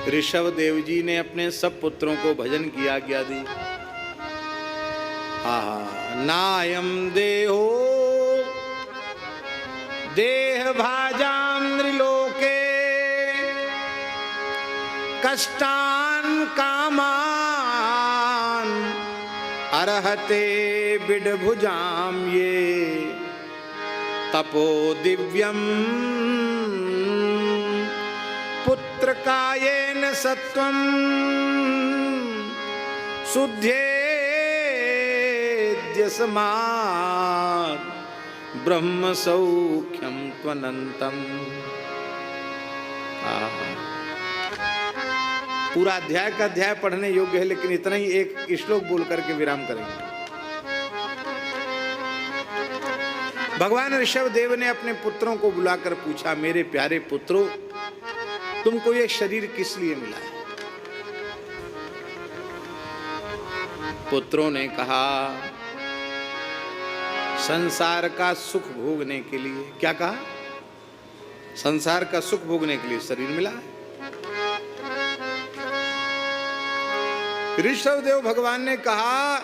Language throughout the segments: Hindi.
ऋषभ देव जी ने अपने सब पुत्रों को भजन की आज्ञा दी। नायम देहो देह भाजाम त्रिलोके कष्टान कामान अर्हते बिडभुजाम ये तपो दिव्यम पुत्र कायेन सत्वम शुद्धेद्यस्मात् ब्रह्म सौख्यम त्वनंतम। पूरा अध्याय का अध्याय पढ़ने योग्य है, लेकिन इतना ही एक श्लोक बोल करके विराम करेंगे। भगवान ऋषभ देव ने अपने पुत्रों को बुलाकर पूछा, मेरे प्यारे पुत्रों, तुमको ये शरीर किस लिए मिला है? पुत्रों ने कहा, संसार का सुख भोगने के लिए। क्या कहा? संसार का सुख भोगने के लिए शरीर मिला है। ऋषभ देव भगवान ने कहा,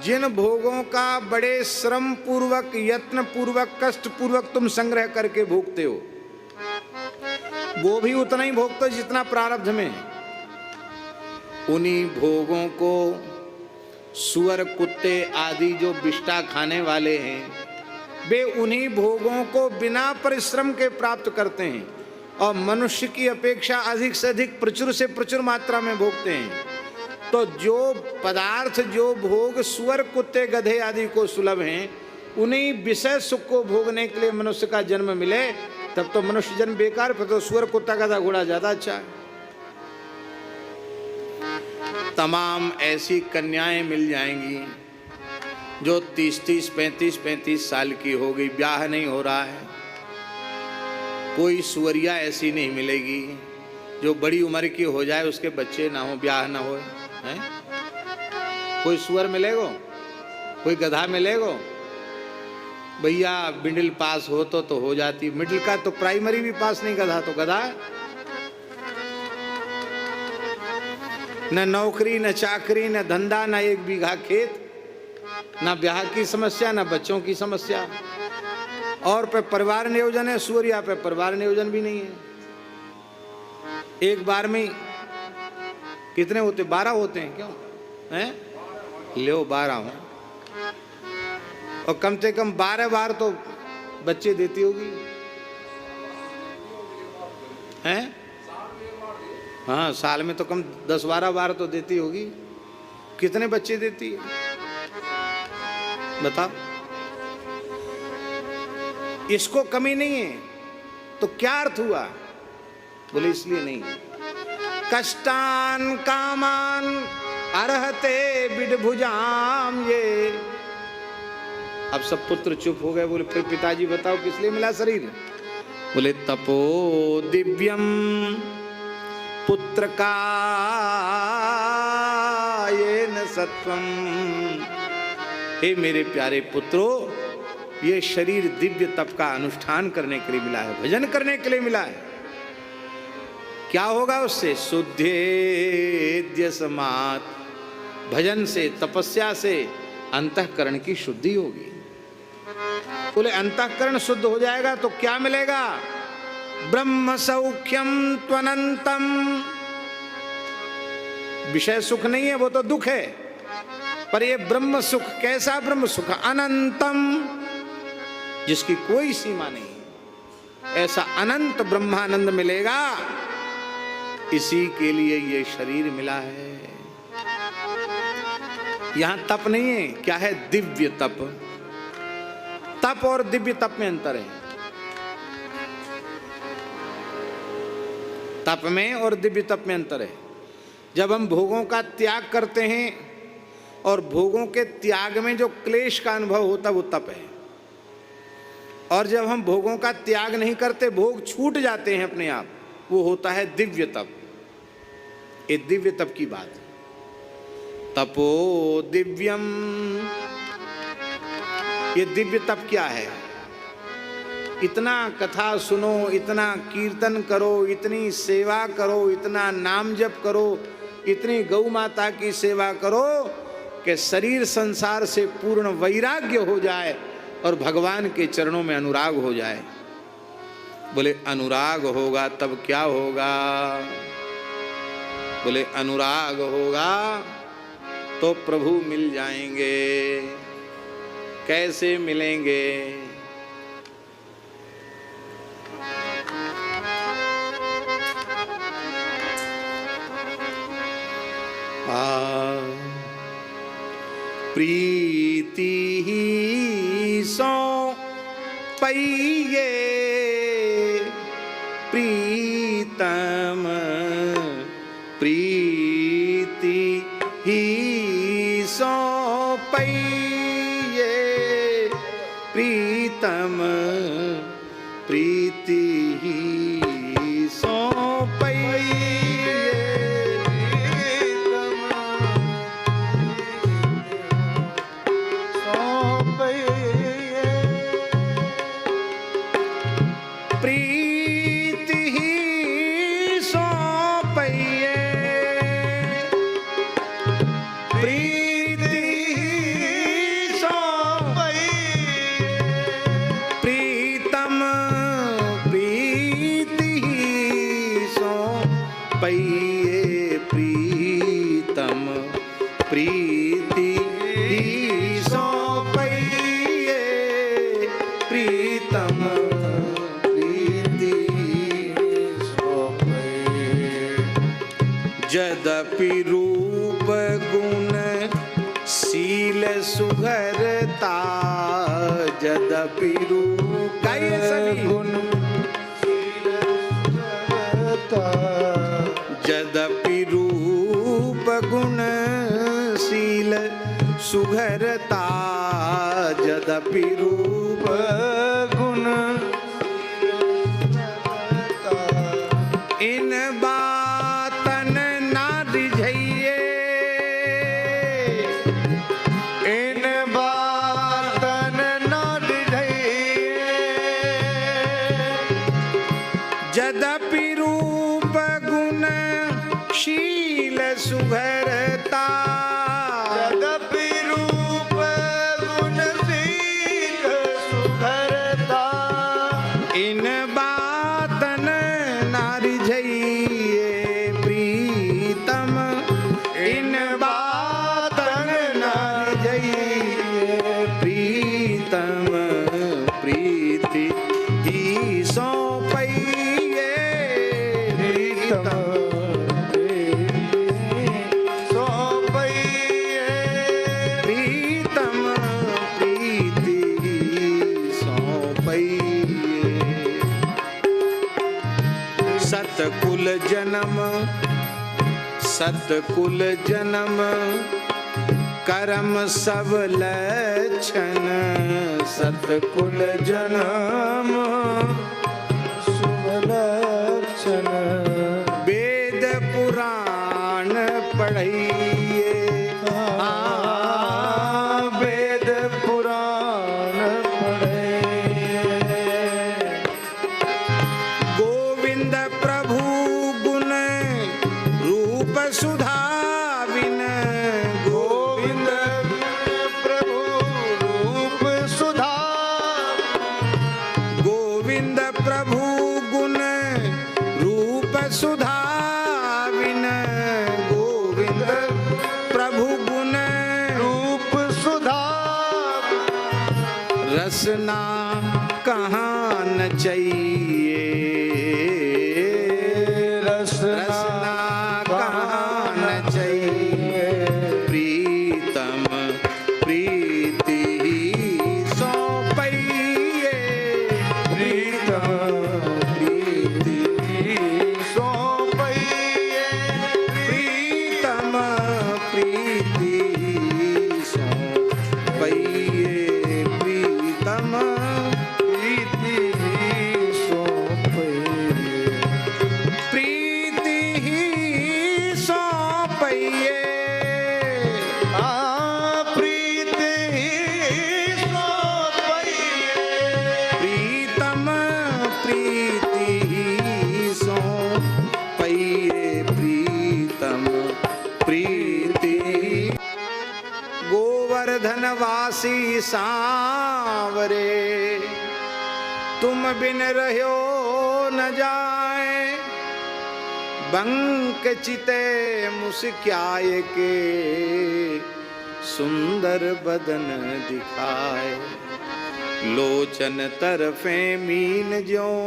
जिन भोगों का बड़े श्रम पूर्वक, यत्न पूर्वक, कष्ट पूर्वक तुम संग्रह करके भोगते हो, वो भी उतना ही भोगते हो जितना प्रारब्ध में है। उन्हीं भोगों को सुअर, कुत्ते आदि जो विष्ठा खाने वाले हैं, वे उन्हीं भोगों को बिना परिश्रम के प्राप्त करते हैं और मनुष्य की अपेक्षा अधिक से अधिक, प्रचुर से प्रचुर मात्रा में भोगते हैं। तो जो पदार्थ, जो भोग सुअर, कुत्ते, गधे आदि को सुलभ हैं, उन्हीं विषय सुख को भोगने के लिए मनुष्य का जन्म मिले, तब तो मनुष्य जन्म बेकार, फिर तो सुअर, कुत्ता, गधा, घोड़ा ज्यादा अच्छा है। तमाम ऐसी कन्याएं मिल जाएंगी जो 30-30, 35-35 साल की हो गई, ब्याह नहीं हो रहा है। कोई सुअरिया ऐसी नहीं मिलेगी जो बड़ी उम्र की हो जाए, उसके बच्चे ना हो, ब्याह ना हो। हैं? कोई सुअर मिलेगो? कोई गधा मिलेगो? भैया मिडिल पास हो तो हो जाती। मिडिल का तो प्राइमरी भी पास नहीं, गधा तो गधा है। न नौकरी, न चाकरी, न धंधा, न 1 बीघा खेत, न ब्याह की समस्या, न बच्चों की समस्या, और पे परिवार नियोजन है। सूर्या पे परिवार नियोजन भी नहीं है। एक बार में कितने होते? 12 होते हैं। क्यों हैं? ले 12 हो, और कम से कम 12 बार तो बच्चे देती होगी, हैं? हाँ, साल में तो कम 10-12 बार तो देती होगी। कितने बच्चे देती है बताओ? इसको कमी नहीं है तो क्या अर्थ हुआ? बोले इसलिए नहीं। कष्टान कामान अर्हते बिडभुजाम ये। अब सब पुत्र चुप हो गए। बोले फिर पिताजी बताओ किस लिए मिला शरीर? बोले तपो दिव्यम पुत्र कायेन सत्वम। हे मेरे प्यारे पुत्रों, ये शरीर दिव्य तप का अनुष्ठान करने के लिए मिला है, भजन करने के लिए मिला है। क्या होगा उससे? शुद्धेद्यस्मात्, भजन से, तपस्या से अंतःकरण की शुद्धि होगी। बोले अंतःकरण शुद्ध हो जाएगा तो क्या मिलेगा? ब्रह्म सौख्यम त्वनंतम। विषय सुख नहीं है, वो तो दुख है, पर ये ब्रह्म सुख कैसा ब्रह्म सुख? अनंतम, जिसकी कोई सीमा नहीं। ऐसा अनंत ब्रह्मानंद मिलेगा, इसी के लिए ये शरीर मिला है। यहां तप नहीं है। क्या है? दिव्य तप। तप और दिव्य तप में अंतर है। तप में और दिव्य तप में अंतर है। जब हम भोगों का त्याग करते हैं और भोगों के त्याग में जो क्लेश का अनुभव होता है वो तप है, और जब हम भोगों का त्याग नहीं करते, भोग छूट जाते हैं अपने आप, वो होता है दिव्य तप। ये दिव्य तप की बात है। तपो दिव्यम, ये दिव्य तप क्या है? इतना कथा सुनो, इतना कीर्तन करो, इतनी सेवा करो, इतना नाम जप करो, इतनी गौ माता की सेवा करो कि शरीर संसार से पूर्ण वैराग्य हो जाए और भगवान के चरणों में अनुराग हो जाए। बोले अनुराग होगा तब क्या होगा? बोले अनुराग होगा तो प्रभु मिल जाएंगे। कैसे मिलेंगे? प्रीति ही सो पइये प्रीतम, प्रीति ही सो पइये प्रीतम, प्रीति ही सो पइये यद्यपि रूप गुण शील सुघरता, यद्यपि रूप गुण शील सुघरता, यद्यपि रूप गुण शील सुघरता, यद्यपि रूप गुण इन यद्यपि रूप गुण शील सुघरता, यद्यपि रूप गुण शील सुघरता, इन बातन ना रिझइये प्रीतम, इन बातन ना रिझइये प्रीतम, प्रीति ही सो सतकुल जन्म, सतकुल जन्म करम सब लक्षण, सतकुल जन्म शुभ लक्षण, वेद पुराण पढ़िए, वेद पुराण पढ़िए, गोविंद प्रभु गुण रूप सुधा विन, गोविंद प्रभु रूप सुधा, गोविंद प्रभु गुण रूप सुधा विन, गोविंद प्रभु गुण रूप सुधा, रसना कहाँ न चाहिए, रसना कहाँ न चाहिए, प्रीतम प्रीति ही सो पइये, प्रीतम प्रीति ही सो पइये, प्रीतम प्रीति ही सो पइये, प्रीतम प्रीति ही सो पइये, प्रीति ही सो पइये, प्रीति ही सो पइये, प्रीतम बनवासी सांवरे, तुम बिन रहो न जाए, बंक चिते मुस्क्याए के, सुंदर बदन दिखाए। लोचन तरफे मीन ज्यों,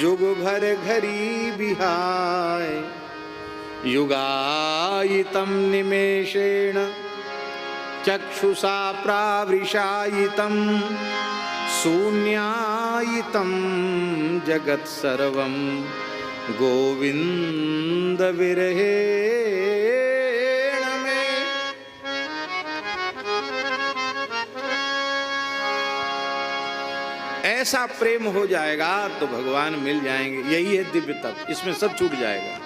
जुग भर घरी बिहाय। युगायितं निमेषेण, चक्षुषा प्रावृषायितं, शून्यायितं जगत् सर्वं, गोविंद विरहेण मे। ऐसा प्रेम हो जाएगा तो भगवान मिल जाएंगे। यही है दिव्य तत्व, इसमें सब छूट जाएगा।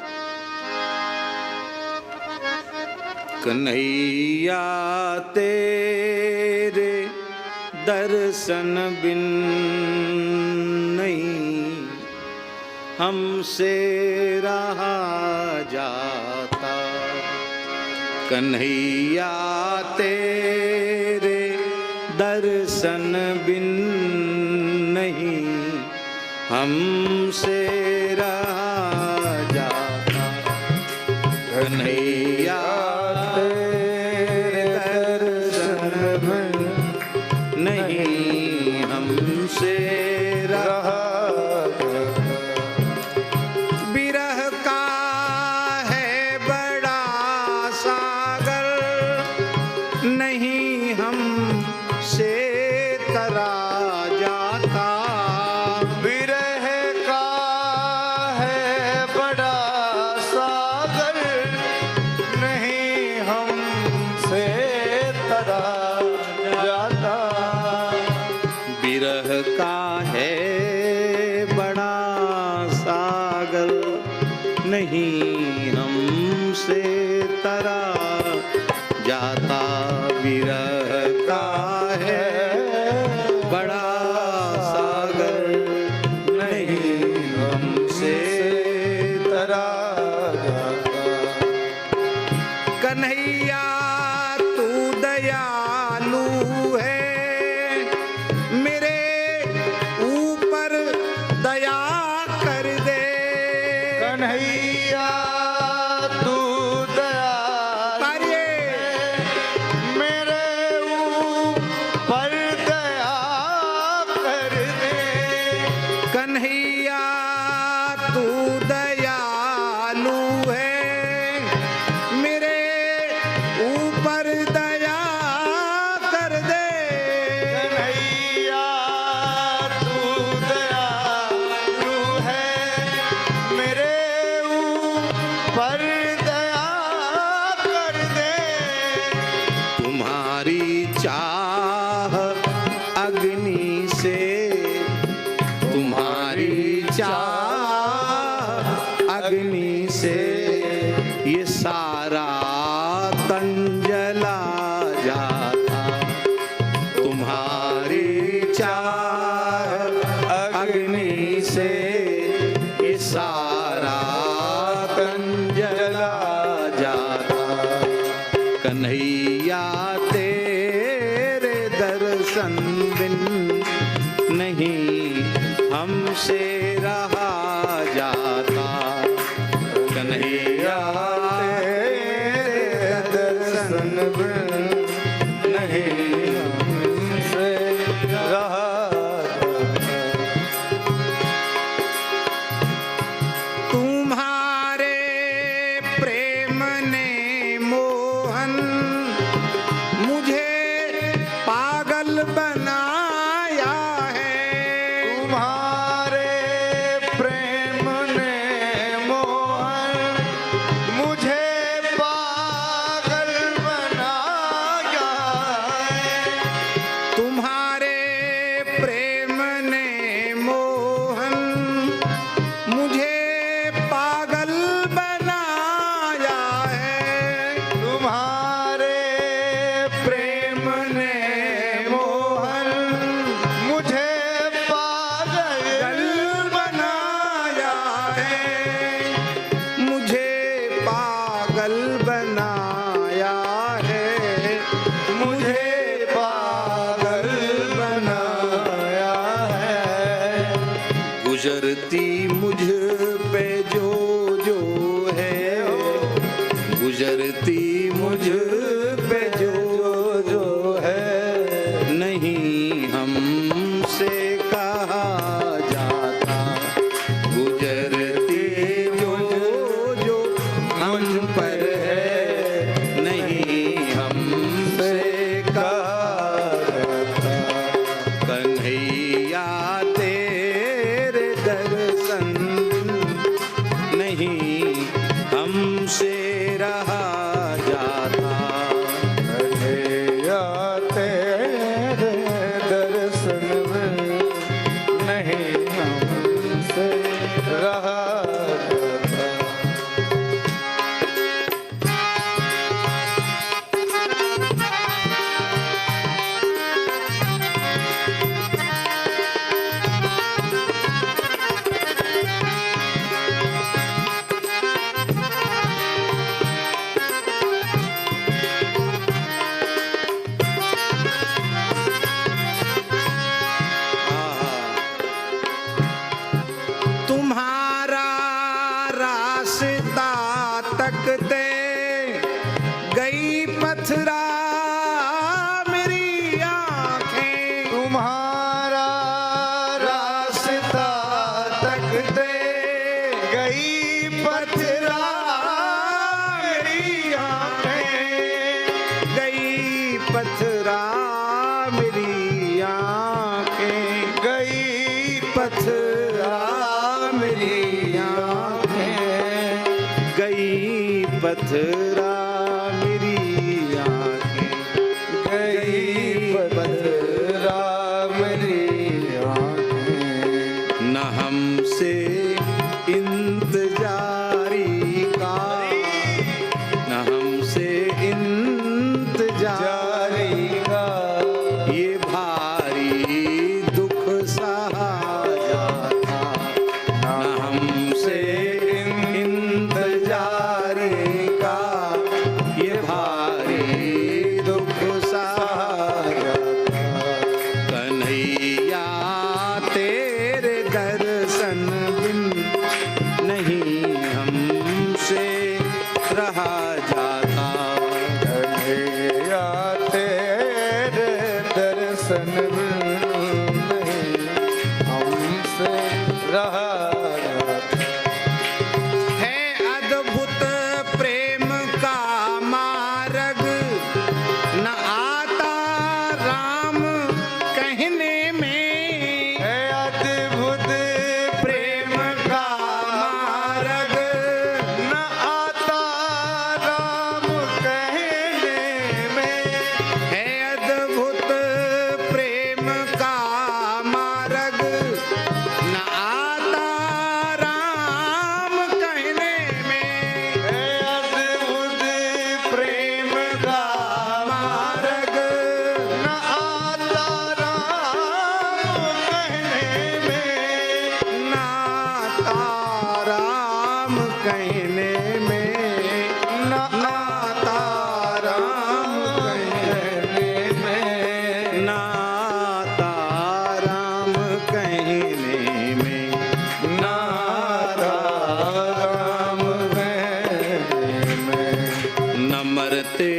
कन्हैया तेरे दर्शन बिन नहीं हमसे रहा जाता। कन्हैया तेरे दर्शन बिन नहीं हमसे रहा जाता। कन्हैया तेरे दर्शन बिन नहीं हमसे रहा। बिरह का है बड़ा सागर, नहीं हमसे तरा जाता। विरह का है बड़ा सागर, नहीं हमसे तरा जाता। बिरह का है बड़ा सागर, नहीं हमसे तरा जाता। विरह का है बड़ा सागर, नहीं हमसे तरा जाता। कन्हैया तू दयालु है, मेरे ऊपर दया कर दे। कन्हैया तू दयालु है, मेरे ऊपर दया कर दे। कन्हैया तू दयालु है, मेरे ऊपर दया कर दे। कन्हैया तू दयालु है, मेरे ऊपर दया कर दे। तुम्हारी चाह अग्नि से, तुम्हारी चाह अग्नि से ये सारा तन जला जाता। तुम्हारी चाह अग्नि से ये सारा तन जला जाता। कन्हैया तेरे दर्शन बिन नहीं हमसे रहा जाता। कन्हैया तेरे दर्शन बिन नहीं हमसे रहा जाता। तुम्हारे प्रेम ने मोहन मुझे पागल बनाया है। तुम्हारे गुजरती मुझ पे जो है नहीं हमसे कहा जाता, गुजरती जो हम पर है नहीं हमसे कहा जाता। कन्हैया तेरे दर्शन नहीं हमसे रहा जाता, कन्हैया तेरे दर्शन में नहीं हमसे रहा जाता। तुम्हारा रास्ता तकते गई पथरा मेरी आंखें, तुम्हारा रास्ता तकते गई पथरा मेरी आंखें, गई पथरा मेरी आंखें, गई पथरा मेरी आंखें, गई पथरा मेरी आंखें, गई पथरा मेरी आंखें। न हमसे इंतजारी का, न हमसे इंतजार जारी का ये भारी दुख सहा जाता, न हमसे इंतजारी का ये भारी दुख सहा जाता। कन्हैया तेरे दर्शन बिन नहीं हमसे रहा जाता, कन्हैया तेरे दर्शन में नहीं हमसे रहा जाता। है अद्भुत प्रेम का मार्ग न आता राम कहने में, है अद्भुत प्रेम का मार्ग न आता राम कहने में, है अद्भुत प्रेम का मार्ग न आता राम कहने में, है अद्भुत प्रेम का मार्ग न आता राम कहने में, नाता राम कहने में, नाता राम कहने में, नाता राम कहने में, नाता राम कहने में। न मरते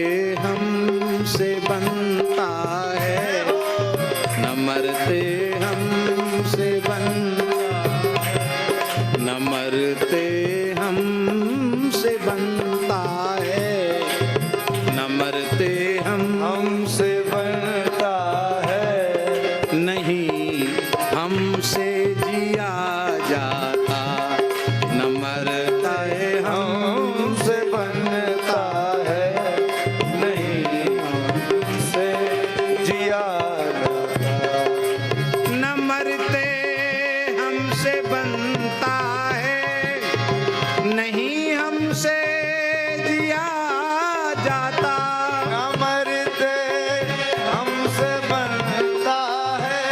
हमसे बनता है, न मरते हमसे बनता, न मरते हमसे बनता है, न मरते हमसे बनता है नहीं हमसे जिया जाता, न मरता है हमसे बनता है नहीं हमसे जिया जाता। न मरते हमसे बनता है नहीं हमसे जिया जाता, न मरते हमसे बनता है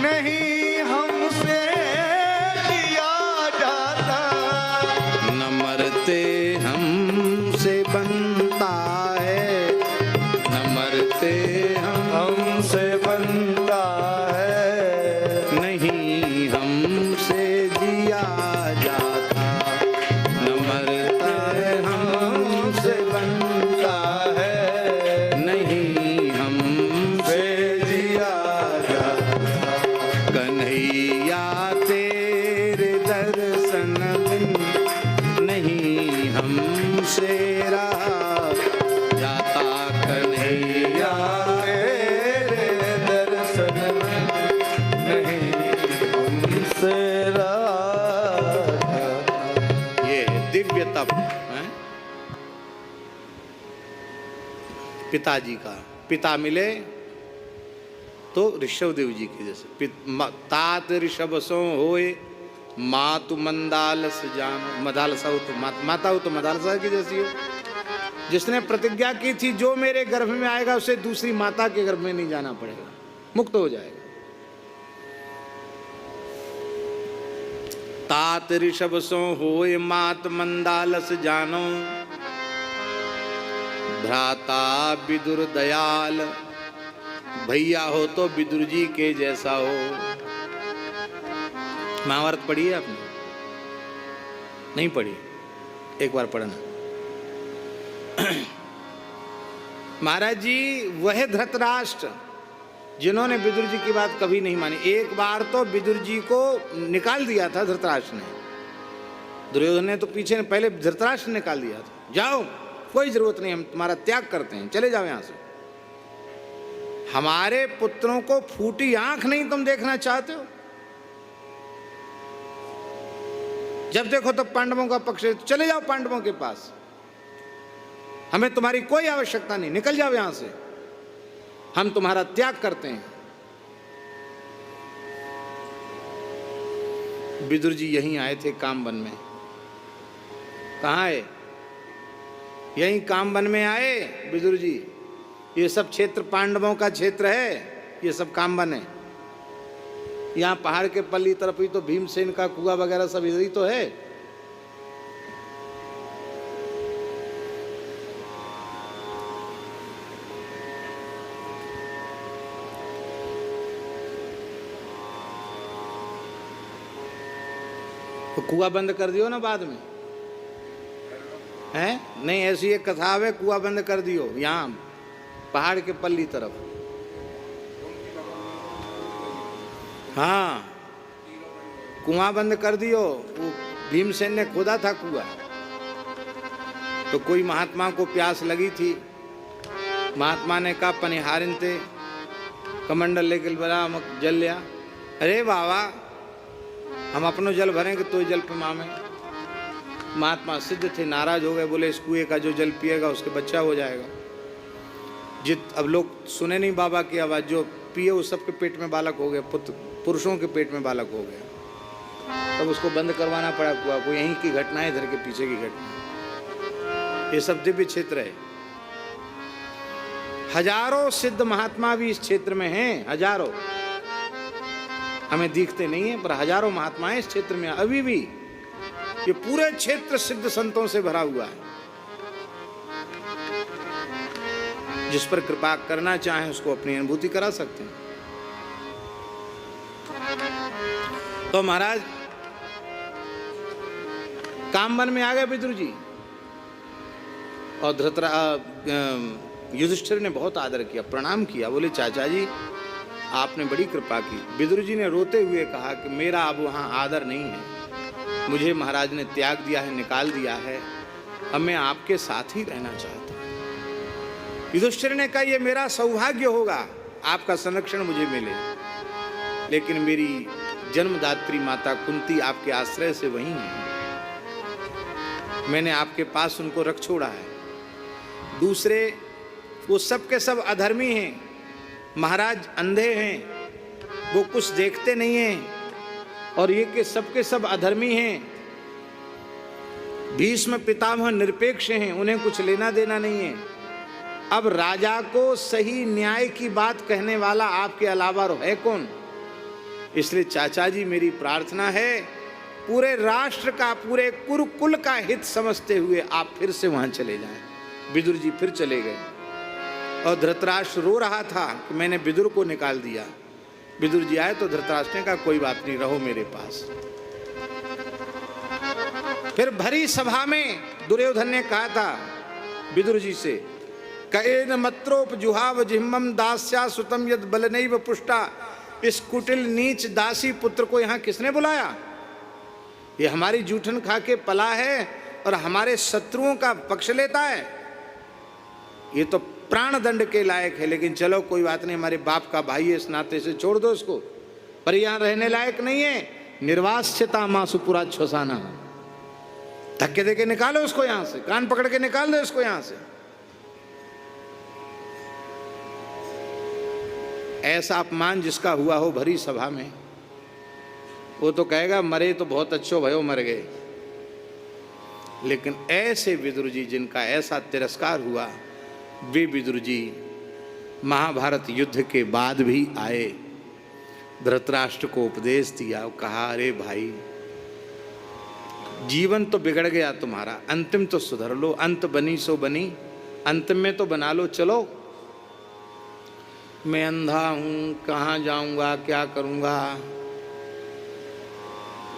नहीं हमसे जिया जाता। न मरते हमसे बनता है, न मरते हमसे बनता है नहीं हमसे जिया जाता, न मरता है हमसे पिताजी का, पिता मिले तो ऋषभदेव जी के जैसे। तात ऋषभ सो होए मातु मंदालस जान, मदालसा हो तो माता हो तो मदालसा की जैसी हो। जिसने प्रतिज्ञा की थी जो मेरे गर्भ में आएगा उसे दूसरी माता के गर्भ में नहीं जाना पड़ेगा, मुक्त हो जाएगा। तात ऋषभ सो होए मात मंदालस जानो, भ्राता विदुर दयाल, भैया हो तो विदुर जी के जैसा हो। महाभारत पढ़ी है आपने? नहीं पढ़ी? एक बार पढ़ना। महाराज जी वह धृतराष्ट्र जिन्होंने विदुर जी की बात कभी नहीं मानी, एक बार तो विदुर जी को निकाल दिया था धृतराष्ट्र ने। दुर्योधन ने तो पीछे पहले धृतराष्ट्र निकाल दिया था, जाओ कोई जरूरत नहीं, हम तुम्हारा त्याग करते हैं, चले जाओ यहां से। हमारे पुत्रों को फूटी आंख नहीं तुम देखना चाहते हो? जब देखो तो पांडवों का पक्ष, चले जाओ पांडवों के पास, हमें तुम्हारी कोई आवश्यकता नहीं, निकल जाओ यहां से, हम तुम्हारा त्याग करते हैं। विदुर जी यहीं आए थे कामवन में। कहाँ आए? यहीं कामवन में आए विदुर जी। ये सब क्षेत्र पांडवों का क्षेत्र है, ये सब कामवन है। यहाँ पहाड़ के पल्ली तरफ ही तो भीमसेन का कुआं वगैरह सब इधर ही तो है। तो कुआं बंद कर दियो ना बाद में, हैं? नहीं, ऐसी एक कथा है, कुआं बंद कर दियो यहाँ पहाड़ के पल्ली तरफ। हाँ, कुआं बंद कर दियो। वो भीमसेन ने खोदा था कुआं, तो कोई महात्मा को प्यास लगी थी। महात्मा ने कहा पनिहारिन थे, कमंडल लेके बड़ा जल लिया। अरे बाबा, हम अपनो जल भरेंगे तो जल पे मामे। महात्मा सिद्ध थे, नाराज हो गए, बोले इस कुएं का जो जल पिएगा उसके बच्चा हो जाएगा। अब लोग सुने नहीं बाबा की आवाज़, जो पिए उस सबके पेट में बालक हो गया, पुरुषों के पेट में बालक हो गया। तब उसको बंद करवाना पड़ा कुआं को। यहीं की घटना है, इधर के पीछे की घटना। ये सब दिव्य क्षेत्र है। हजारों सिद्ध महात्मा भी इस क्षेत्र में हैं, हजारों, हमें दिखते नहीं है पर हजारों महात्माएं इस क्षेत्र में अभी भी। ये पूरे क्षेत्र सिद्ध संतों से भरा हुआ है। जिस पर कृपा करना चाहें उसको अपनी अनुभूति करा सकते हैं। तो महाराज कामवन में आ गए विदुर जी, और युधिष्ठिर ने बहुत आदर किया, प्रणाम किया, बोले चाचा जी आपने बड़ी कृपा की। विदुर जी ने रोते हुए कहा कि मेरा अब वहाँ आदर नहीं है, मुझे महाराज ने त्याग दिया है, निकाल दिया है, अब मैं आपके साथ ही रहना चाहता हूँ। युधिष्ठिर ने कहा ये मेरा सौभाग्य होगा आपका संरक्षण मुझे मिले, लेकिन मेरी जन्मदात्री माता कुंती आपके आश्रय से वहीं है, मैंने आपके पास उनको रख छोड़ा है। दूसरे वो सब के सब अधर्मी हैं, महाराज अंधे हैं, वो कुछ देखते नहीं हैं, और ये के सब अधर्मी हैं। भीष्म पितामह निरपेक्ष हैं, उन्हें कुछ लेना देना नहीं है। अब राजा को सही न्याय की बात कहने वाला आपके अलावा है कौन? इसलिए चाचा जी मेरी प्रार्थना है, पूरे राष्ट्र का, पूरे कुरुकुल का हित समझते हुए आप फिर से वहां चले जाएं। विदुर जी फिर चले गए, और धृतराष्ट्र रो रहा था कि मैंने विदुर को निकाल दिया। विदुर जी आए तो धृतराष्ट्र ने कहा कोई बात नहीं, रहो मेरे पास। फिर भरी सभा में दुर्योधन ने कहा था विदुर जी से, कएन मत्रोपजुहाव जिह्मम दास्या सुतम यद बलनैव पुष्टा। इस कुटिल नीच दासी पुत्र को यहाँ किसने बुलाया? ये हमारी जूठन खा के पला है और हमारे शत्रुओं का पक्ष लेता है। ये तो प्राण दंड के लायक है, लेकिन चलो कोई बात नहीं, हमारे बाप का भाई है, इस नाते से छोड़ दो इसको, पर यहाँ रहने लायक नहीं है। निर्वास्यता मासुपुरा छोसाना, धक्के देके निकालो उसको यहाँ से, कान पकड़ के निकाल दो इसको यहाँ से। ऐसा अपमान जिसका हुआ हो भरी सभा में, वो तो कहेगा मरे तो बहुत अच्छो भयो मर गए। लेकिन ऐसे विदुर जी जिनका ऐसा तिरस्कार हुआ, वे विदुर जी महाभारत युद्ध के बाद भी आए, धृतराष्ट्र को उपदेश दिया, कहा अरे भाई जीवन तो बिगड़ गया तुम्हारा, अंतिम तो सुधर लो, अंत बनी सो बनी, अंत में तो बना लो, चलो। मैं अंधा हूं, कहाँ जाऊंगा, क्या करूंगा,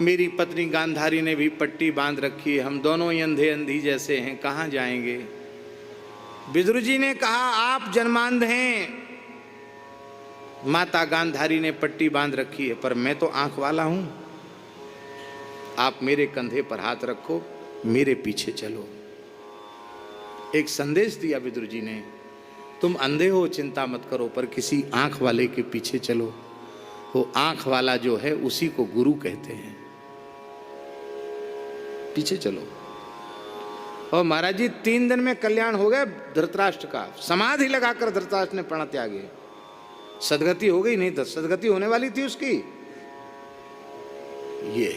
मेरी पत्नी गांधारी ने भी पट्टी बांध रखी है, हम दोनों ही अंधे अंधी जैसे हैं, कहाँ जाएंगे। विदुर जी ने कहा आप जन्मांध हैं, माता गांधारी ने पट्टी बांध रखी है, पर मैं तो आंख वाला हूं, आप मेरे कंधे पर हाथ रखो, मेरे पीछे चलो। एक संदेश दिया विदुर जी ने, तुम अंधे हो चिंता मत करो, पर किसी आंख वाले के पीछे चलो। वो आंख वाला जो है उसी को गुरु कहते हैं, पीछे चलो। और महाराज जी 3 दिन में कल्याण हो गया धृतराष्ट्र का, समाधि लगाकर धृतराष्ट्र ने प्रण त्यागे, सदगति हो गई, नहीं तो सदगति होने वाली थी उसकी। ये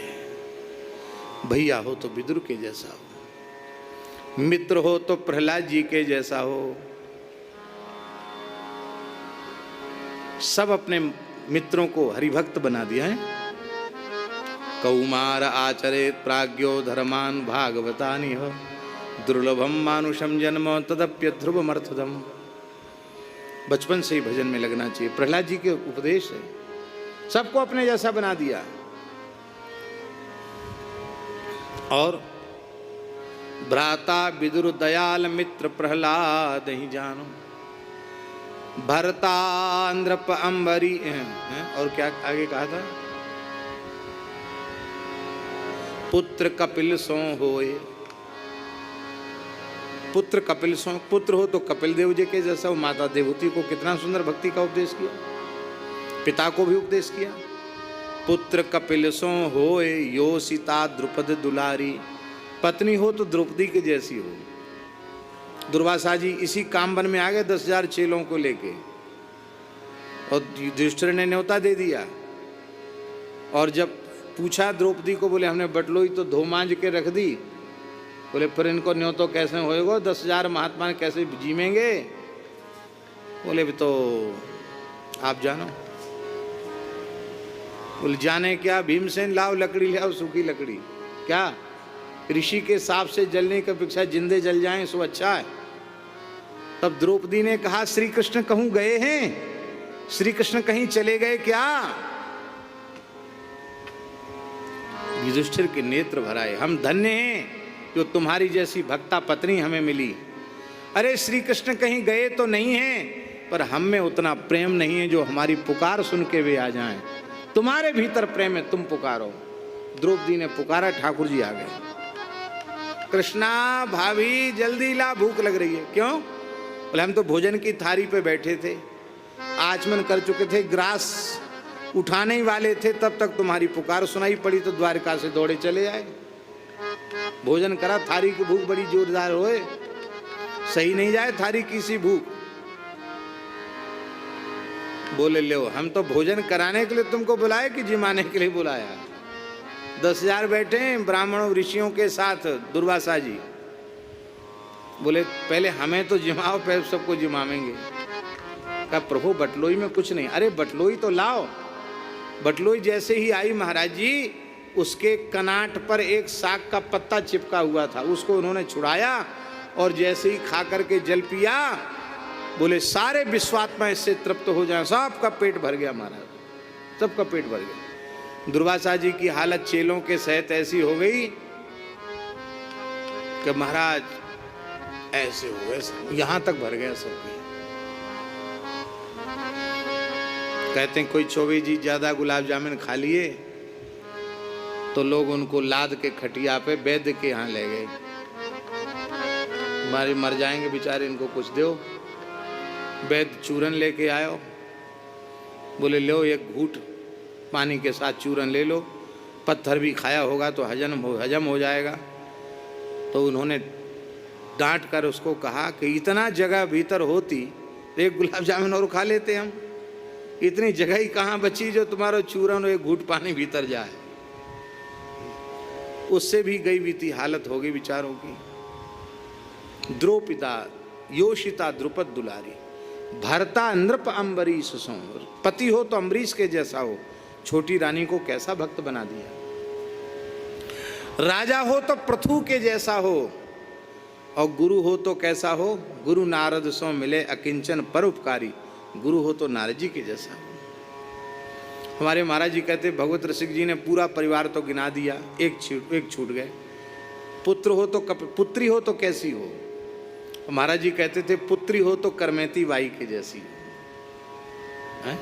भैया हो तो विदुर के जैसा हो, मित्र हो तो प्रहलाद जी के जैसा हो। सब अपने मित्रों को हरिभक्त बना दिया है। कौमार आचरेत प्राज्ञो धर्मान भागवतानि दुर्लभम मानुषम जन्म तदप्य ध्रुवमर्थदम। बचपन से ही भजन में लगना चाहिए, प्रहलाद जी के उपदेश है, सबको अपने जैसा बना दिया। और भ्राता विदुर दयाल मित्र प्रहलाद ही जानो, भरतांद्रप अंबरी और क्या आगे कहा था, पुत्र कपिल सो होए, पुत्र कपिल सो, पुत्र हो तो कपिल देव जी के जैसा हो। माता देवहूति को कितना सुंदर भक्ति का उपदेश किया, पिता को भी उपदेश किया। पुत्र कपिल सो होए यो सीता द्रुपद दुलारी, पत्नी हो तो द्रौपदी के जैसी हो। दुर्वासा जी इसी कामवन में आ गए 10,000 चेलों को लेके, और युधिष्ठिर ने न्योता दे दिया। और जब पूछा द्रौपदी को, बोले हमने बटलोई तो धो मांझ के रख दी। बोले फिर इनको न्योतो कैसे होएगा, 10,000 महात्मा कैसे जीमेंगे। बोले तो आप जानो। बोले जाने क्या, भीमसेन लाओ लकड़ी ले आओ, सूखी लकड़ी, क्या ऋषि के सांप से जलने की अपेक्षा जिंदे जल जाएं सो अच्छा है। तब द्रौपदी ने कहा श्री कृष्ण कहूं गए हैं, श्री कृष्ण कहीं चले गए क्या। युधिष्ठिर के नेत्र भराए, हम धन्य हैं जो तुम्हारी जैसी भक्ता पत्नी हमें मिली। अरे श्री कृष्ण कहीं गए तो नहीं हैं, पर हम में उतना प्रेम नहीं है जो हमारी पुकार सुन के वे आ जाएं। तुम्हारे भीतर प्रेम है, तुम पुकारो। द्रौपदी ने पुकारा, ठाकुर जी आ गए। कृष्णा भाभी जल्दी ला, भूख लग रही है। क्यों? बोले हम तो भोजन की थाली पे बैठे थे, आचमन कर चुके थे, ग्रास उठाने ही वाले थे, तब तक तुम्हारी पुकार सुनाई पड़ी तो द्वारका से दौड़े चले आए। भोजन करा, थारी की भूख बड़ी जोरदार होए, सही नहीं जाए थारी की सी भूख। बोले लो हम तो भोजन कराने के लिए तुमको बुलाए कि जिमाने के लिए बुलाया। 10,000 बैठे हैं ब्राह्मणों ऋषियों के साथ, दुर्वासा जी। बोले पहले हमें तो जिमाओ, पहले सबको जिमावेंगे। कहा प्रभु बटलोई में कुछ नहीं। अरे बटलोई तो लाओ। बटलोई जैसे ही आई महाराज जी, उसके कनाट पर एक साग का पत्ता चिपका हुआ था, उसको उन्होंने छुड़ाया और जैसे ही खा करके जल पिया, बोले सारे विश्वात्मा इससे तृप्त हो जाए। सबका पेट भर गया महाराज, सबका पेट भर गया। दुर्वासा जी की हालत चेलों के सहित ऐसी हो गई कि महाराज ऐसे हो गए, यहां तक भर गया सब। कहते हैं कोई चौबे जी ज्यादा गुलाब जामुन खा लिए तो लोग उनको लाद के खटिया पे वैद्य के यहाँ ले गए। हमारे मर जाएंगे बेचारे, इनको कुछ दो। वैद्य चूरन लेके आयो, बोले लो एक घूंट पानी के साथ चूरन ले लो, पत्थर भी खाया होगा तो हजम हो जाएगा। तो उन्होंने डांट कर उसको कहा कि इतना जगह भीतर होती तो एक गुलाब जामुन और खा लेते हम, इतनी जगह ही कहाँ बची जो तुम्हारा चूरन एक घूट पानी भीतर जाए। उससे भी गई बीती हालत हो गई विचारों की। द्रौपदा योषिता द्रुपद दुलारी, भरता नृप अम्बरीश सोर। पति हो तो अम्बरीश के जैसा हो, छोटी रानी को कैसा भक्त बना दिया। राजा हो तो पृथु के जैसा हो, और गुरु हो तो कैसा हो। गुरु नारद सो मिले अकिंचन परोपकारी, गुरु हो तो नारद जी के जैसा हो। हमारे महाराज जी कहते भगवत रसिक जी ने पूरा परिवार तो गिना दिया, एक छूट गए। पुत्र हो तो पुत्री हो तो कैसी हो। महाराज जी कहते थे पुत्री हो तो करमेती बाई के जैसी हो।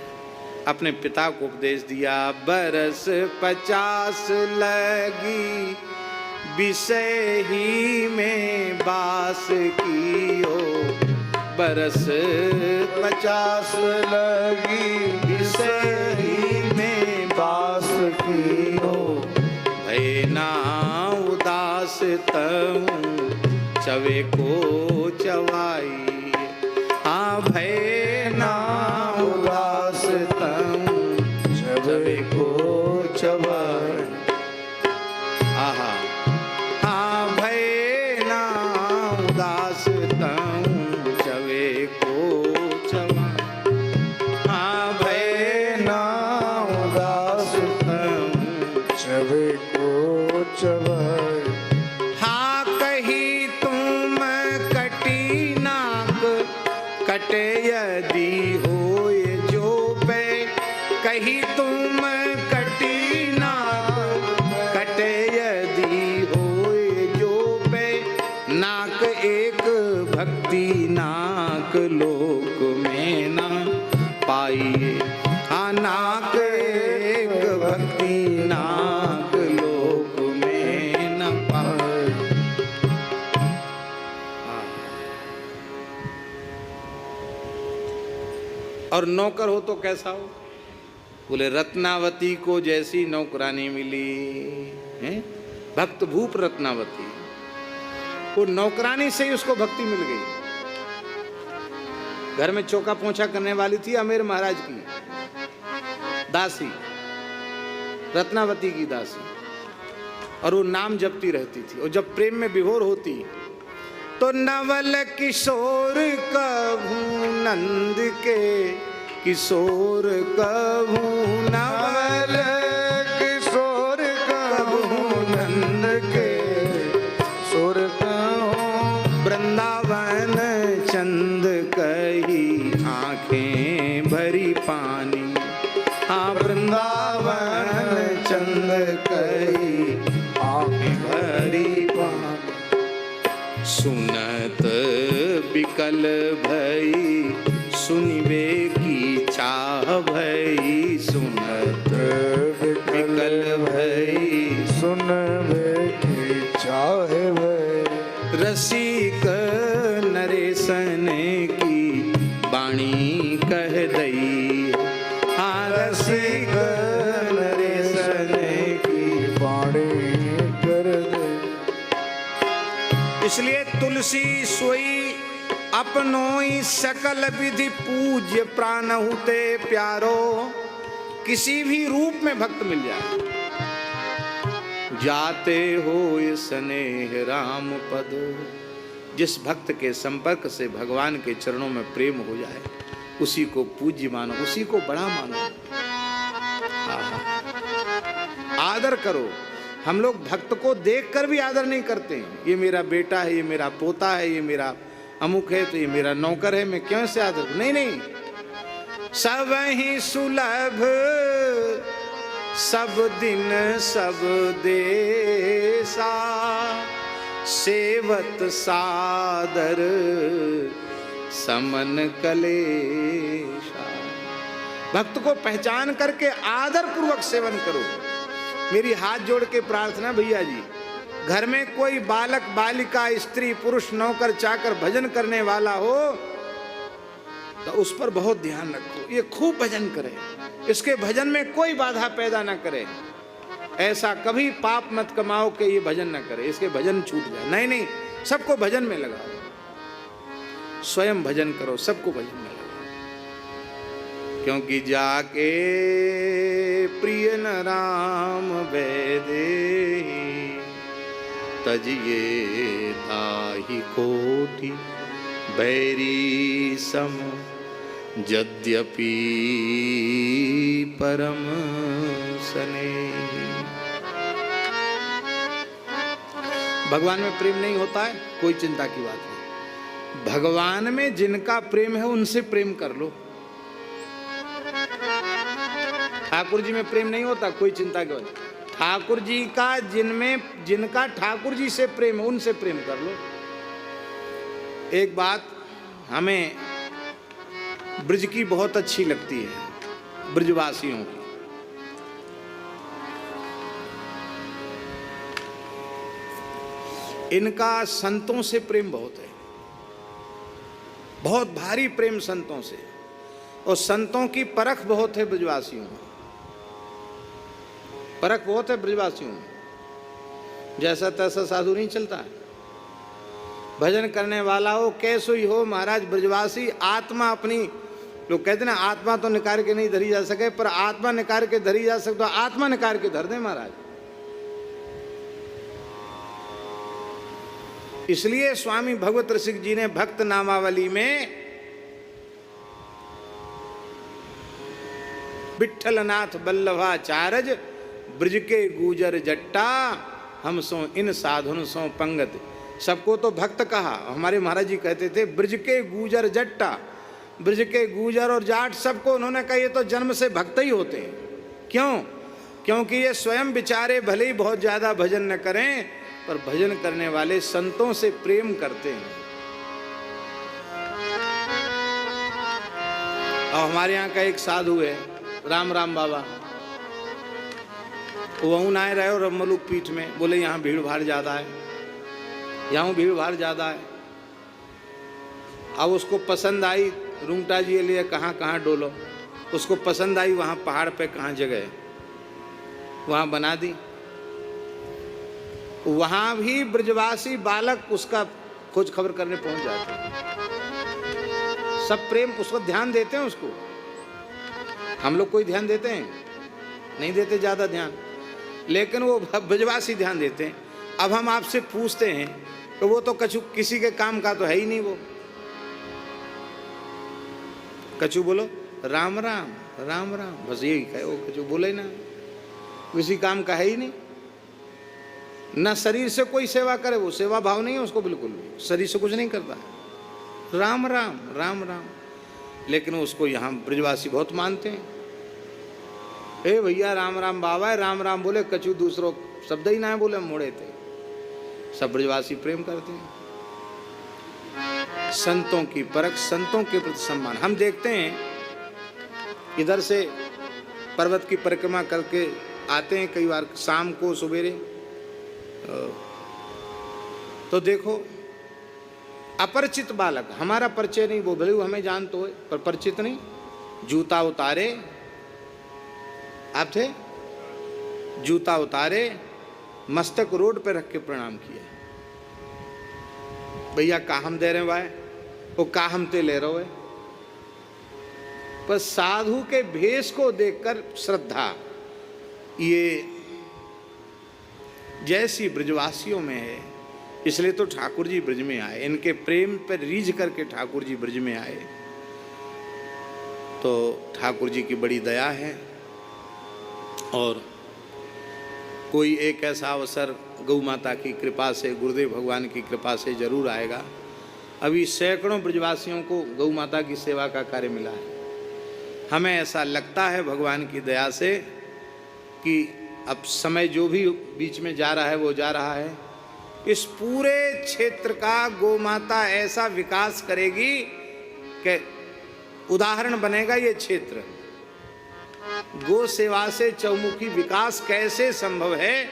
अपने पिता को उपदेश दिया, बरस 50 लगी विषय ही में बास की हो। बरस 50 लगी विषय ही में बास की हो। भय ना उदास तहु चवे को चवाई। हाँ भय ना उदास तहु चवे को चवाई। आहा हाँ भय ना उदास तहु चवे को चवाई। हाँ भय ना उदास तहु चवे को चवाई। हाँ कही तुम कटी नाक कटे यदि होए जो पे। कही तुम कटी नाक कटे यदि होए जो पे। नाक एक भक्ति नाक लोक में ना पाइए। हाँ नाक एक भक्ति नाक लोक में न पाए। और नौकर हो तो कैसा हो। बोले रत्नावती को जैसी नौकरानी मिली है। भक्त भूप रत्नावती, वो नौकरानी से ही उसको भक्ति मिल गई। घर में चौका पोंछा करने वाली थी अमीर महाराज की दासी, रत्नावती की दासी, और वो नाम जपती रहती थी। और जब प्रेम में विभोर होती तो नवल किशोर कभू नंद के किशोर कभू। नवल किशोर कभू नंद के किशोर कहूँ। वृंदावन चंद कही आंखें भरी पानी। हाँ वृंदावन चंद कही आंखें भरी पानी। सुनत बिकल भई सुनिबे की चाह भई। सुनत बिकल भई सुनबे की चाहे भई। रसिक नरेशन की बाणी कह दई। हाँ रसिक नरेशन की बाणी कर दे। इसलिए तुलसी सोई अपनोई सकल विधि पूज्य प्राणहु ते प्यारो। किसी भी रूप में भक्त मिल जाए, जाते हो स्नेह राम पद। जिस भक्त के संपर्क से भगवान के चरणों में प्रेम हो जाए, उसी को पूज्य मानो, उसी को बड़ा मानो। आदर करो। हम लोग भक्त को देखकर भी आदर नहीं करते हैं। ये मेरा बेटा है, ये मेरा पोता है, ये मेरा अमुक है, तो ये मेरा नौकर है, मैं क्यों से आदर। नहीं नहीं, सब ही सुलभ सब दिन सब देसा। सेवत सादर समन कलेशा। भक्त को पहचान करके आदर पूर्वक सेवन करो। मेरी हाथ जोड़ के प्रार्थना भैया जी, घर में कोई बालक बालिका स्त्री पुरुष नौकर चाकर भजन करने वाला हो तो उस पर बहुत ध्यान रखो। ये खूब भजन करे, इसके भजन में कोई बाधा पैदा ना करे। ऐसा कभी पाप मत कमाओ कि ये भजन ना करे, इसके भजन छूट जाए। नहीं नहीं, सबको भजन में लगाओ, स्वयं भजन करो, सबको भजन में लगाओ। क्योंकि जाके प्रिय न राम वैदे तजिए ताहि कोटि बैरी सम यद्यपि परम स्नेही। भगवान में प्रेम नहीं होता है, कोई चिंता की बात नहीं। भगवान में जिनका प्रेम है उनसे प्रेम कर लो। ठाकुर जी में प्रेम नहीं होता, कोई चिंता की बात नहीं। ठाकुर जी का जिनका ठाकुर जी से प्रेम है उनसे प्रेम कर लो। एक बात हमें ब्रज की बहुत अच्छी लगती है, ब्रजवासियों की। इनका संतों से प्रेम बहुत है, बहुत भारी प्रेम संतों से, और संतों की परख बहुत है ब्रजवासियों में, परख बहुत है ब्रजवासियों में। जैसा तैसा साधु नहीं चलता है। भजन करने वाला हो कैसो ही हो महाराज, ब्रजवासी आत्मा अपनी, लोग कहते ना आत्मा तो निकाल के नहीं धरी जा सके, पर आत्मा निकाल के धरी जा सकता, तो आत्मा निकाल के धर दे महाराज। इसलिए स्वामी भगवत रसिक जी ने भक्त नामावली में विठ्ठलनाथ बल्लभाचार्य ब्रज के गुजर जट्टा हम सो इन साधुन सो पंगत। सबको तो भक्त कहा, हमारे महाराज जी कहते थे ब्रज के गुजर जट्टा, ब्रज के गुजर और जाट सबको उन्होंने कहा ये तो जन्म से भक्त ही होते हैं। क्यों? क्योंकि ये स्वयं बेचारे भले ही बहुत ज्यादा भजन न करें, पर भजन करने वाले संतों से प्रेम करते हैं। और हमारे यहाँ का एक साधु है राम राम बाबा, वहीं आए रहे और मलुक पीठ में, बोले यहाँ भीड़ भाड़ ज्यादा है, यहाँ भीड़ भाड़ ज्यादा है। अब उसको पसंद आई, रुंगटा जी लिए कहाँ कहाँ डोलो, उसको पसंद आई वहाँ पहाड़ पे कहाँ जगह है वहाँ बना दी। वहाँ भी ब्रजवासी बालक उसका खोज खबर करने पहुंच जाते हैं, सब प्रेम उसको ध्यान देते हैं उसको। हम लोग कोई ध्यान देते हैं? नहीं देते ज्यादा ध्यान, लेकिन वो ब्रजवासी ध्यान देते हैं। अब हम आपसे पूछते हैं तो वो तो कछु किसी के काम का तो है ही नहीं, वो कछु बोलो राम राम राम राम, बस यही है, वो कछु बोले ना, किसी काम का है ही नहीं। ना शरीर से कोई सेवा करे, वो सेवा भाव नहीं है उसको बिल्कुल भी, शरीर से कुछ नहीं करता, राम राम राम राम। लेकिन उसको यहाँ ब्रजवासी बहुत मानते हैं। ए भैया राम राम बाबा है, राम राम बोले, कछु दूसरों शब्द ही ना है बोले, मोड़े थे। सब ब्रजवासी प्रेम करते हैं। संतों की परख, संतों के प्रति सम्मान। हम देखते हैं इधर से पर्वत की परिक्रमा करके आते हैं कई बार शाम को सवेरे, तो देखो अपरिचित बालक, हमारा परिचय नहीं, वो भले हमें जान तो है पर परिचित नहीं, जूता उतारे, आप थे, जूता उतारे, मस्तक रोड पे रख के प्रणाम किया। भैया का हम दे रहे भाई, वो का हम ते ले रहे हो। पर साधु के भेष को देखकर श्रद्धा, ये जैसी ब्रजवासियों में है, इसलिए तो ठाकुर जी ब्रज में आए, इनके प्रेम पर रीझ करके ठाकुर जी ब्रज में आए। तो ठाकुर जी की बड़ी दया है। और कोई एक ऐसा अवसर गौ माता की कृपा से, गुरुदेव भगवान की कृपा से जरूर आएगा। अभी सैकड़ों ब्रजवासियों को गौ माता की सेवा का कार्य मिला है। हमें ऐसा लगता है भगवान की दया से कि अब समय जो भी बीच में जा रहा है वो जा रहा है। इस पूरे क्षेत्र का गौ माता ऐसा विकास करेगी कि उदाहरण बनेगा ये क्षेत्र। गो सेवा से चौमुखी विकास कैसे संभव है,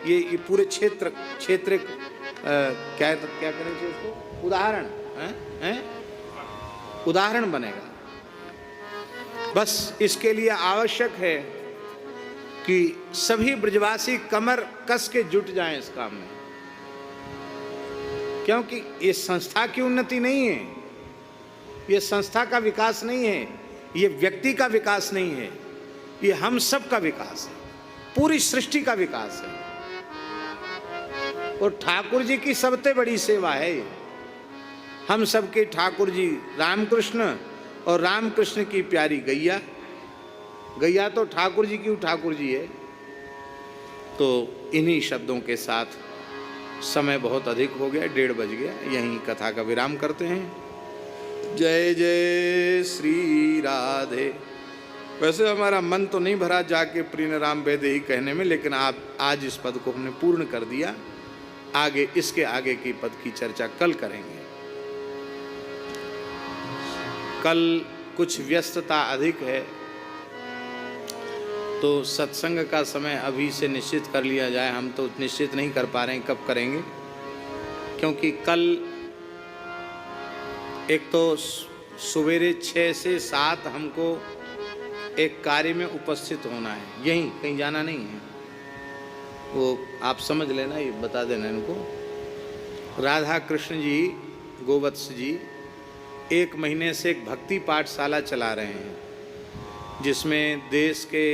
ये पूरे क्षेत्र क्या करें उसको, उदाहरण है, उदाहरण बनेगा। बस इसके लिए आवश्यक है कि सभी ब्रजवासी कमर कस के जुट जाएं इस काम में, क्योंकि ये संस्था की उन्नति नहीं है, ये संस्था का विकास नहीं है, ये व्यक्ति का विकास नहीं है, ये हम सब का विकास है, पूरी सृष्टि का विकास है। और ठाकुर जी की सबसे बड़ी सेवा है ये। हम सबके ठाकुर जी रामकृष्ण, और रामकृष्ण की प्यारी गैया। गैया तो ठाकुर जी की ठाकुर जी है। तो इन्हीं शब्दों के साथ समय बहुत अधिक हो गया, 1:30 बज गया, यहीं कथा का विराम करते हैं। जय जय श्री राधे। वैसे हमारा मन तो नहीं भरा जाके प्रिय राम वैदेही कहने में, लेकिन आप आज इस पद को हमने पूर्ण कर दिया। आगे इसके आगे की पद की चर्चा कल करेंगे। कल कुछ व्यस्तता अधिक है, तो सत्संग का समय अभी से निश्चित कर लिया जाए। हम तो निश्चित नहीं कर पा रहे हैं कब करेंगे, क्योंकि कल एक तो सवेरे 6 से 7 हमको एक कार्य में उपस्थित होना है, यहीं कहीं जाना नहीं है। वो आप समझ लेना, ये बता देना इनको। राधा कृष्ण जी गोवत्स जी 1 महीने से एक भक्ति पाठशाला चला रहे हैं, जिसमें देश के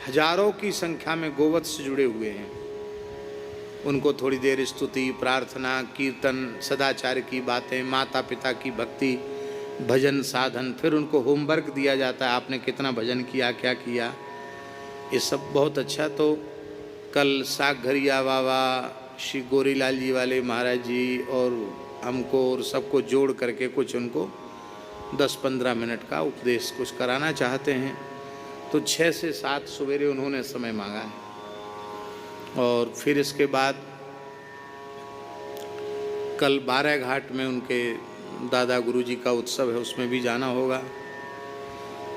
हजारों की संख्या में गोवत्स जुड़े हुए हैं। उनको थोड़ी देर स्तुति, प्रार्थना, कीर्तन, सदाचार की बातें, माता पिता की भक्ति, भजन साधन, फिर उनको होमवर्क दिया जाता है, आपने कितना भजन किया, क्या किया, ये सब बहुत अच्छा। तो कल सागघरिया बाबा, श्री गोरीलाल जी वाले महाराज जी और हमको और सबको जोड़ करके कुछ उनको 10-15 मिनट का उपदेश कुछ कराना चाहते हैं। तो 6 से 7 सवेरे उन्होंने समय मांगा है। और फिर इसके बाद कल 12 घाट में उनके दादा गुरु जी का उत्सव है, उसमें भी जाना होगा।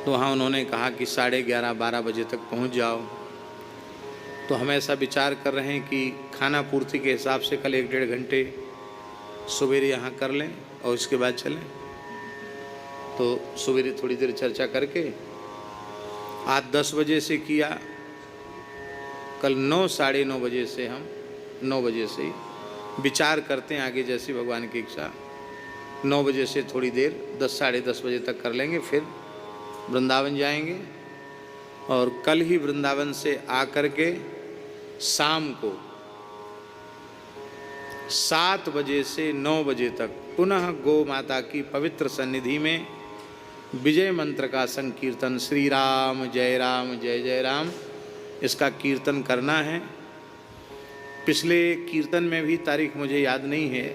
तो वहाँ उन्होंने कहा कि 11:30-12 बजे तक पहुँच जाओ। तो हम ऐसा विचार कर रहे हैं कि खाना पूर्ति के हिसाब से कल 1-1.5 घंटे सवेरे यहाँ कर लें और इसके बाद चलें। तो सवेरे थोड़ी देर चर्चा करके आज 10 बजे से किया, कल 9-9:30 बजे से हम 9 बजे से ही विचार करते हैं, आगे जैसी भगवान की इच्छा। 9 बजे से थोड़ी देर 10-10:30 बजे तक कर लेंगे, फिर वृंदावन जाएंगे। और कल ही वृंदावन से आकर के शाम को 7 बजे से 9 बजे तक पुनः गौ माता की पवित्र सन्निधि में विजय मंत्र का संकीर्तन, श्री राम जय जय राम, इसका कीर्तन करना है। पिछले कीर्तन में भी तारीख मुझे याद नहीं है,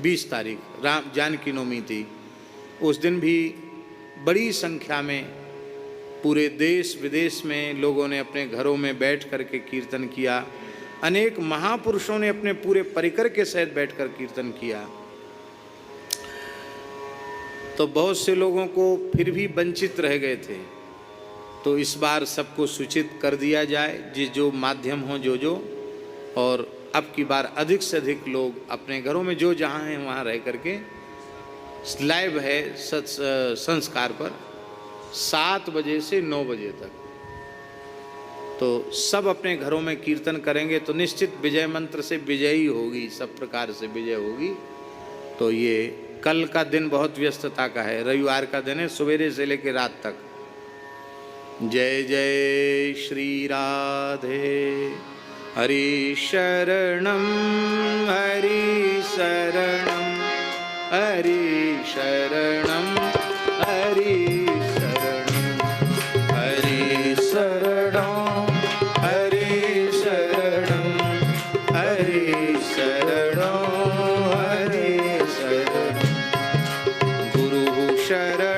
20 तारीख राम जानकी नवमी थी। उस दिन भी बड़ी संख्या में पूरे देश विदेश में लोगों ने अपने घरों में बैठ कर के कीर्तन किया। अनेक महापुरुषों ने अपने पूरे परिकर के सहित बैठकर कीर्तन किया। तो बहुत से लोगों को फिर भी वंचित रह गए थे। तो इस बार सबको सूचित कर दिया जाए, जो माध्यम हो जो, और अब की बार अधिक से अधिक लोग अपने घरों में जो जहाँ हैं वहाँ रह करके लाइव है संस्कार पर 7 बजे से 9 बजे तक। तो सब अपने घरों में कीर्तन करेंगे तो निश्चित विजय मंत्र से विजयी होगी, सब प्रकार से विजय होगी। तो ये कल का दिन बहुत व्यस्तता का है, रविवार का दिन है, सवेरे से लेकर रात तक। जय जय श्री राधे। हरि शरणम हरि शरणम हरि शरणम हरि शरणम हरि शरणम हरि शरणम हरि शरणम हरि शरणम गुरु शरण